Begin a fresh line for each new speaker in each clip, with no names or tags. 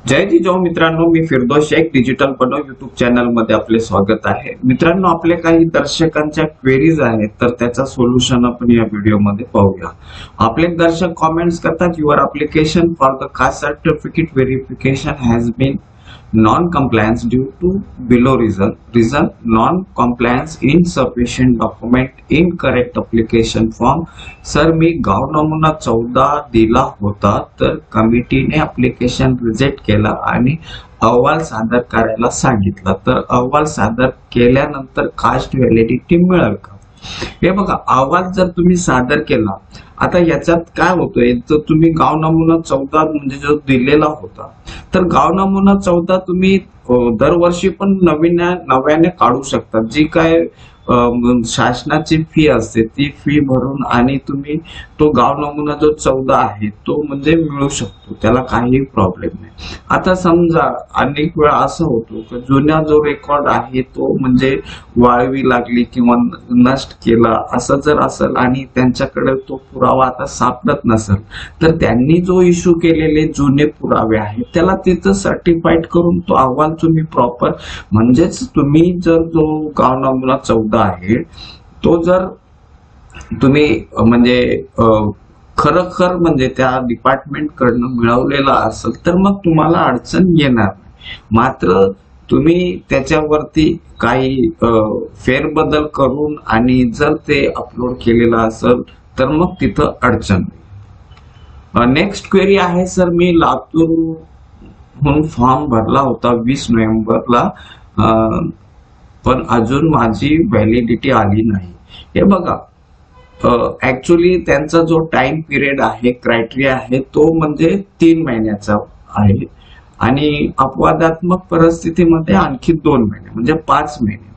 जय जिजाऊ मित्रांनो, मी फिरदौस शेख डिजिटल बनव YouTube channel मध्ये आपले स्वागत आहे। मित्रांनो, आपले काही दर्शकांच्या क्वेरीज आहेत तर त्याचा सोल्युशन आपण या व्हिडिओ मध्ये पाहूया। आपले दर्शक कमेंट्स करतात, your application for the caste certificate verification has been non-compliance due to below reason non-compliance, insufficient document, incorrect application form। Sir, मी गाव नमुना 14 दिला होता तर कमिटीने ऍप्लिकेशन रिजेक्ट केला आणि अहवाल सादर करायला सांगितलं, तर अहवाल सादर केल्यानंतर कास्ट व्हॅलिडिटी मिळेल का? हे बघा, अहवाल जर तुम्ही सादर केला, आता याच्यात काय होतंय, तर तुम्ही गाव नमुना 14 म्हणजे जो दिलेला होता, तर गाव नमुना 14 तुम्ही दरवर्षी पण नव्याने काढू शकता। जी काय शासनाची फी असते ती फी भरून आणि तुम्ही तो गाव नमुना जो 14 आहे तो म्हणजे मिळू शकतो, त्याला काही प्रॉब्लेम नाही। आता समजा अनेक वेळा असं होतो की जुन्या जो रेकॉर्ड आहे तो म्हणजे वाळवी लागली किंवा नष्ट केला असं जर असेल आणि त्यांच्याकडे तो पुरावा आता सापडत नसेल, तर त्यांनी जो इश्यू केलेले जुने पुरावे आहेत त्याला तिथं सर्टिफाईड करून तो अहवाल तुम्ही प्रॉपर, म्हणजेच तुम्ही जर जो गाव नमुना 14 आहे तो जर तुम्ही म्हणजे खरखर म्हणजे त्या डिपार्टमेंट कडनं मिळवलेला असेल तर मग तुम्हाला अडचण येणार नाही। मात्र तुम्ही त्याच्यावरती काही फेरबदल करून आणि जर ते अपलोड केलेलं असेल तर मग तिथं अडचण नाही। नेक्स्ट क्वेरी आहे, सर मी लातूरहून फॉर्म भरला होता 20 नोव्हेंबरला, पण अजून माझी व्हॅलिडिटी आली नाही। हे बघा, ऍक्च्युली त्यांचा जो टाइम पिरियड आहे, क्रायटेरिया आहे तो म्हणजे 3 महिन्याचा आहे आणि अपवादात्मक परिस्थितीमध्ये आणखी 2 महिने म्हणजे 5 महिने,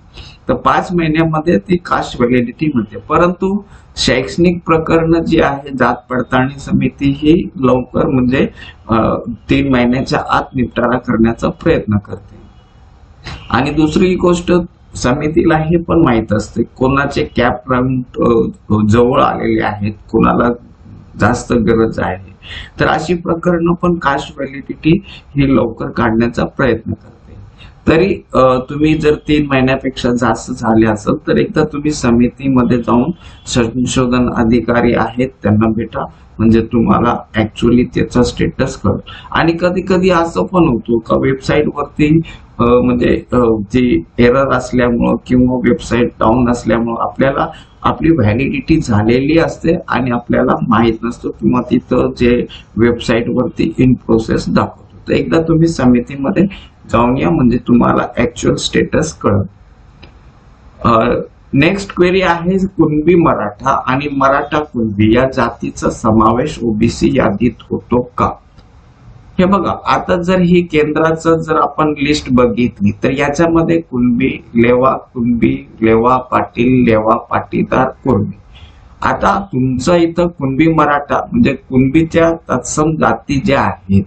तर 5 महिन्यामध्ये ती कास्ट व्हॅलिडिटी मिळते। परंतु शैक्षणिक प्रकरण जी आहे जात पडताळणी समिती ही लवकर म्हणजे 3 महिन्याच्या आत निपटारा करण्याचा प्रयत्न करते। आणि दुसरी गोष्ट, समितीला हे पण माहित असते कोणाचे कॅप राउंड जवळ आलेले आहेत, कोणाला जास्त गरज आहे, तर अशी प्रकरणं पण कास्ट व्हॅलिडिटी ही लवकर काढण्याचा प्रयत्न करते। तरी तुम्ही जर 3 महिन्यापेक्षा जास्त झाले असेल तर एकदा तुम्ही समितीमध्ये जाऊन संशोधन अधिकारी आहेत त्यांना भेटा, म्हणजे तुम्हाला ऍक्च्युअली त्याचा स्टेटस कळेल। आणि कधी कधी असं पण होतो का वेबसाईट वरती म्हणजे जी एरर असल्यामुळं किंवा वेबसाईट डाऊन असल्यामुळं आपल्याला आपली व्हॅलिडिटी झालेली असते आणि आपल्याला माहित नसतो किंवा तिथं जे वेबसाईट वरती इन प्रोसेस दाखवतो, तर एकदा तुम्ही समितीमध्ये जाऊन या म्हणजे तुम्हाला ऍक्च्युअल स्टेटस कळेल। नेक्स्ट क्वेरी आहे, कुणबी मराठा आणि मराठा कुणबी या जातीचा समावेश ओबीसी यादीत होतो का? हे बघा, आता जर ही केंद्राचं जर आपण लिस्ट बघितली तर याच्यामध्ये कुणबी, लेवा, पाटील, लेवा, पाटीदार, कुणबी। आता तुमचं इथं कुणबी मराठा म्हणजे कुणबीच्या तत्सम जाती ज्या आहेत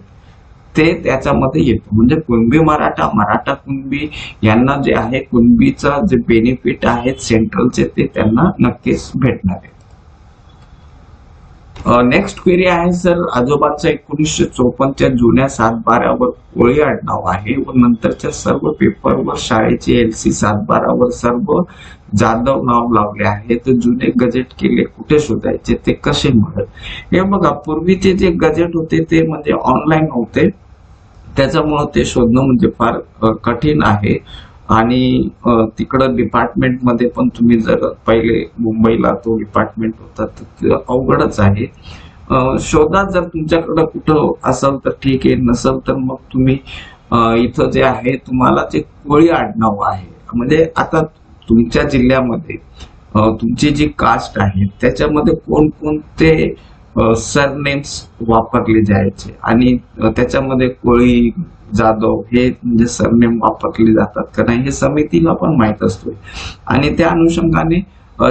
ते त्याच्यामध्ये येतो, म्हणजे कुणबी मराठा, मराठा कुणबी यांना जे आहे कुणबीचा जे बेनिफिट आहेत सेंट्रलचे ते त्यांना नक्कीच भेटणार आहे। नेक्स्ट क्वेरी आहे, सर आजोबांच्या 1954च्या जुन्या 7/12 कोळी आडनाव आहे व नंतरच्या सर्व पेपरवर शाळेचे LC 7/12 सर्व जाधव नाव लावले आहे, तर जुने गजेट केले कुठे शोधायचे, ते कसे मिळेल? हे बघा, पूर्वीचे जे गजेट होते ते म्हणजे ऑनलाईन होते, त्याच्यामुळे ते शोधणं म्हणजे फार कठीण आहे। आणि तिकडं डिपार्टमेंट मध्ये पण तुम्ही जर पहिले मुंबईला तो डिपार्टमेंट होता तर अवघडच आहे। शोधा, जर तुमच्याकडे कुठं असेल तर ठीक आहे, नसेल तर मग तुम्ही इथं जे आहे तुम्हाला जे कोळी आडनाव आहे, म्हणजे आता तुमच्या जिल्ह्यामध्ये तुमची जी कास्ट आहे त्याच्यामध्ये कोणकोणते सरनेम्स वापरले जायचे आणि त्याच्यामध्ये कोळी, जाधव हे म्हणजे सरनेम वापरले जातात का नाही हे समितीला पण माहित असतो। आणि त्या अनुषंगाने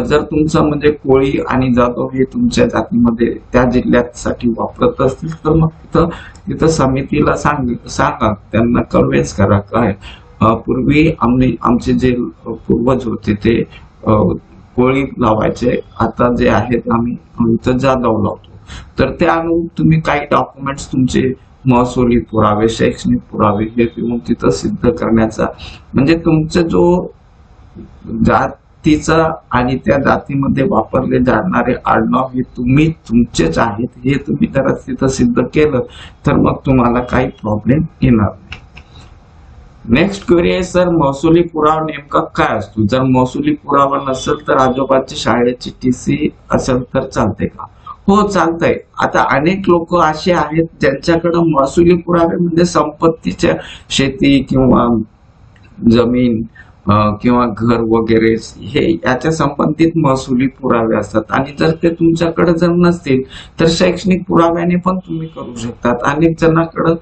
जर तुमचं म्हणजे कोळी आणि जाधव हे तुमच्या जातीमध्ये त्या जिल्ह्यासाठी वापरत असतील तर मग तिथं समितीला सांगा, त्यांना कन्व्हिन्स करा काय पूर्वी आमचे जे पूर्वज होते ते कोळी लावायचे, आता जे आहेत आम्ही इथं जाधव लावतो, तर त्या तुम्ही काही डॉक्युमेंट्स तुमचे महसुली पुरावे, शैक्षणिक पुरावे हे तुम्ही तिथं सिद्ध करण्याचा, म्हणजे तुमचा जो जातीचा आणि त्या जातीमध्ये वापरले जाणारे आडनाव हे तुम्ही तुमचेच आहेत हे तुम्ही जर तिथं सिद्ध केलं तर मग तुम्हाला काही प्रॉब्लेम येणार नाही. नेक्स्ट क्वेरी आहे सर, महसुली पुरावा नेमका काय असतो? जर महसुली पुरावा नसेल तर आजोबाची शाळेची टीसी असेल तर चालते का? हो, चालतंय. आता अनेक लोक असे आहेत ज्यांच्याकडे महसुली पुरावे म्हणजे संपत्तीच्या, शेती किंवा जमीन किंवा घर वगैरे हे याच्या संबंधित महसुली पुरावे असतात. आणि जर ते तुमच्याकडे जर नसतील तर शैक्षणिक पुराव्याने पण तुम्ही करू शकतात. अनेक जणांकडे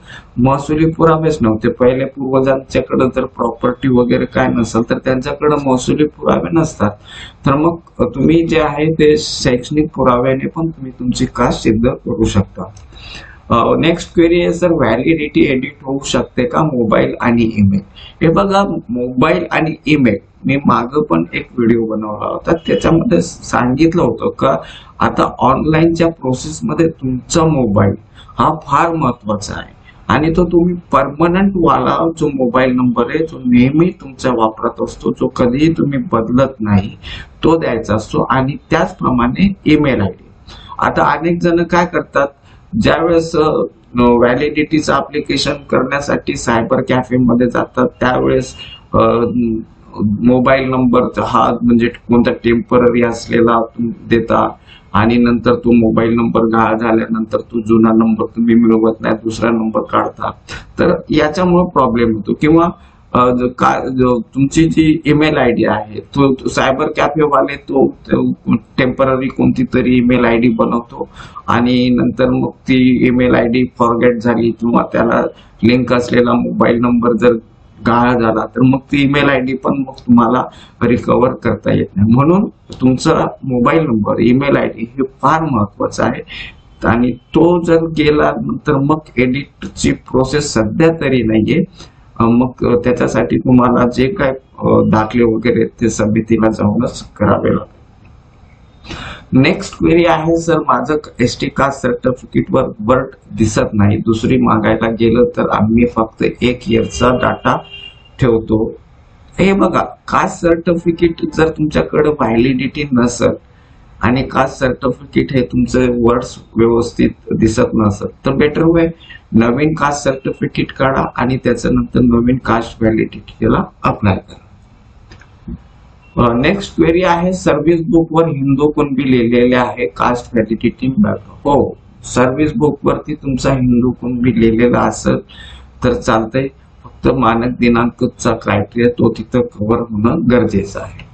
महसुली पुरावेच नव्हते, पहिले पूर्वजांच्याकडे जर प्रॉपर्टी वगैरे काय नसेल तर त्यांच्याकडे महसुली पुरावे नसतात. तर मग तुम्ही जे आहे ते शैक्षणिक पुराव्याने पण तुम्ही तुमची कास्ट सिद्ध करू शकता. नेक्स्ट क्वेरी आहे सर, व्हॅलिडिटी एडिट होऊ शकते का मोबाईल आणि ईमेल? हे बघा, मोबाईल आणि ईमेल मी माग पण एक व्हिडिओ बनवला होता, त्याच्यामध्ये सांगितलं होतं का आता ऑनलाईनच्या प्रोसेसमध्ये तुमचा मोबाईल हा फार महत्वाचा आहे आणि तो तुम्ही परमनंट वाला जो मोबाईल नंबर आहे जो नेहमी तुमच्या वापरात असतो, जो कधीही तुम्ही बदलत नाही, तो द्यायचा असतो. आणि त्याचप्रमाणे ईमेल आय डी. आता अनेक जण काय करतात, ज्यावेळेस व्हॅलिडिटीचं ऍप्लिकेशन करण्यासाठी सायबर कॅफे मध्ये जातात त्यावेळेस मोबाईल नंबर हा म्हणजे कोणता टेम्पररी असलेला देता आणि नंतर तो मोबाईल नंबर गहाळ झाल्यानंतर तो जुना नंबर तुम्ही मिळवत नाही, दुसरा नंबर काढता. तर याच्यामुळे प्रॉब्लेम होतो. किंवा तुमची जी ईमेल आय डी आहे तो सायबर कॅफे वाले तो टेम्पररी कोणती तरी ईमेल आय डी बनवतो आणि नंतर मग ती ईमेल आय डी फॉरगेट झाली किंवा त्याला लिंक असलेला मोबाईल नंबर जर गहाळ झाला तर मग ती ईमेल आय डी पण मग तुम्हाला रिकव्हर करता येत नाही. म्हणून तुमचा mobile number, email I D हे फार महत्वाचं आहे आणि तो जर गेला नंतर मग एडिटची प्रोसेस सध्या तरी नाहीये. मग त्याच्यासाठी तुम्हाला जे काय दाखले वगैरे ते समितीला जाऊनच करावे लागेल. नेक्स्ट क्वेरी आहे सर, माझं एसटी कास्ट सर्टिफिकेट वर बर्थ दिसत नाही, दुसरी मागायला गेलं तर आम्ही फक्त 1 इयरचा डाटा ठेवतो. हे बघा, कास्ट सर्टिफिकेट जर तुमच्याकडे व्हॅलिडिटी नसेल आणि कास्ट सर्टिफिकेट हे तुमचे वर्ड्स व्यवस्थित दिसत नसेल तर बेटर वे नवीन कास्ट सर्टिफिकेट काढा आणि त्याच्यानंतर नवीन कास्ट व्हॅलिडिटीला अप्लाय करा. नेक्स्ट क्वेरी आहे, सर्व्हिस बुक वर हिंदू कुणबी लिहिलेले आहे, कास्ट व्हॅलिडिटी मिळतो? हो, सर्व्हिस बुक वरती तुमचा हिंदू कुणबी लिहिलेला असेल तर चालतंय, फक्त मानक दिनांकचा क्रायटेरिया तो तिथं कव्हर होणं गरजेचं आहे.